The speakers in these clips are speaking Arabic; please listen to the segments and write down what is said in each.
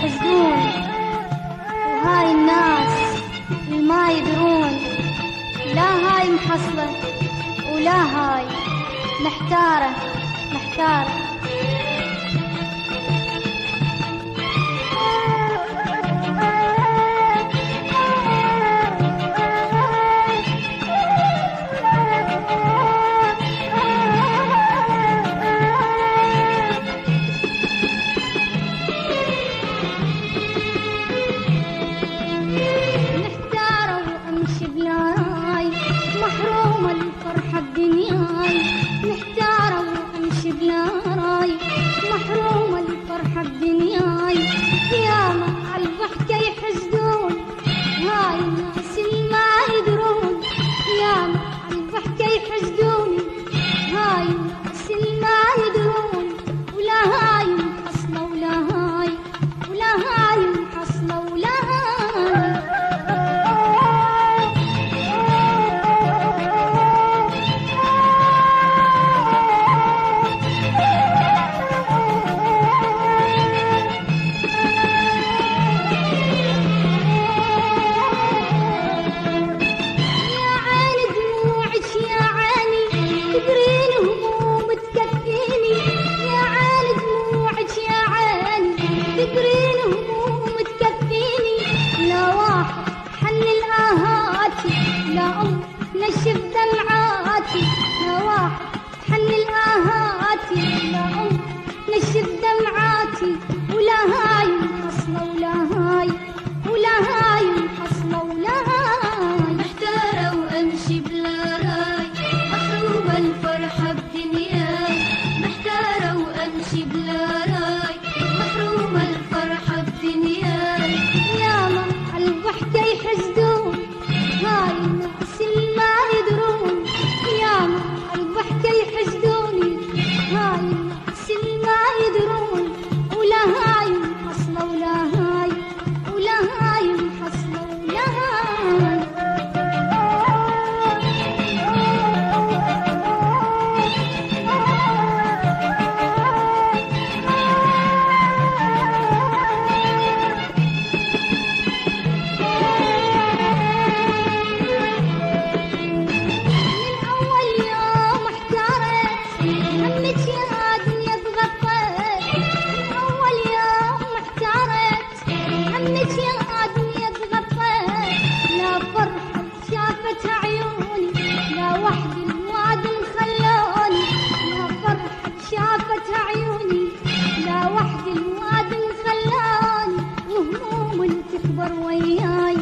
يحزنون، وهاي الناس اللي ما يدرون، لا هاي محصلة ولا هاي محتارة محتارة. محرومة الفرحة بدنياي، محتارة وأمشي بلا راي، محرومة الفرحة بدنياي. ياما عالضحكة يحزنون، هاي الناس اللي ما يدرون، ياما عالضحكة يحزنوني، هاي الناس اللي ما يدرون. ولا هاي محصلة ولا هاي، ولا هاي محصلة ولا هاي. تكرين هموم تكفيني، لا واحد حلل آهاتي، لا أم نشف دمعاتي، لا واحد حلل آهاتي، لا أم نشف دمعاتي. ولا هاي محصلة ولا هاي، ولا هاي محصلة ولا هاي. محتارة وأمشي بلا راي، محرومة الفرحة بدنياي، محتارة وأمشي بلا راي، محرومة الفرحة بدنياي. ياما عالضحكة يحزنون، هاي الناس اللي ما يدرون، ياما عالضحكة يحزنوني، هاي الناس اللي ما يدرون. ولا هاي محصلة ولا هاي، ولا هاي محصلة ولا هاي. شافت عيوني لا وحدي الواد مخلاني، وهموم اللي تكبر وياي،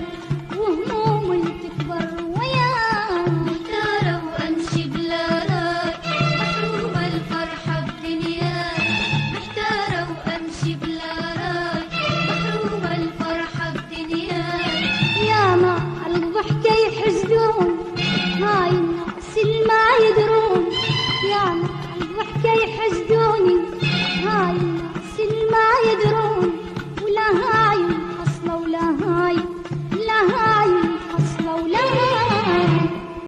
وهموم اللي تكبر وياي. محتارة وأمشي بلا راي، محرومة الفرحة بدنياي، محتارة وأمشي بلا راي، محرومة الفرحة بدنياي. ياما عالضحكة يحزنون، هاي الناس اللي ما يدرون، ياما عالضحكة يحزنوني، هاي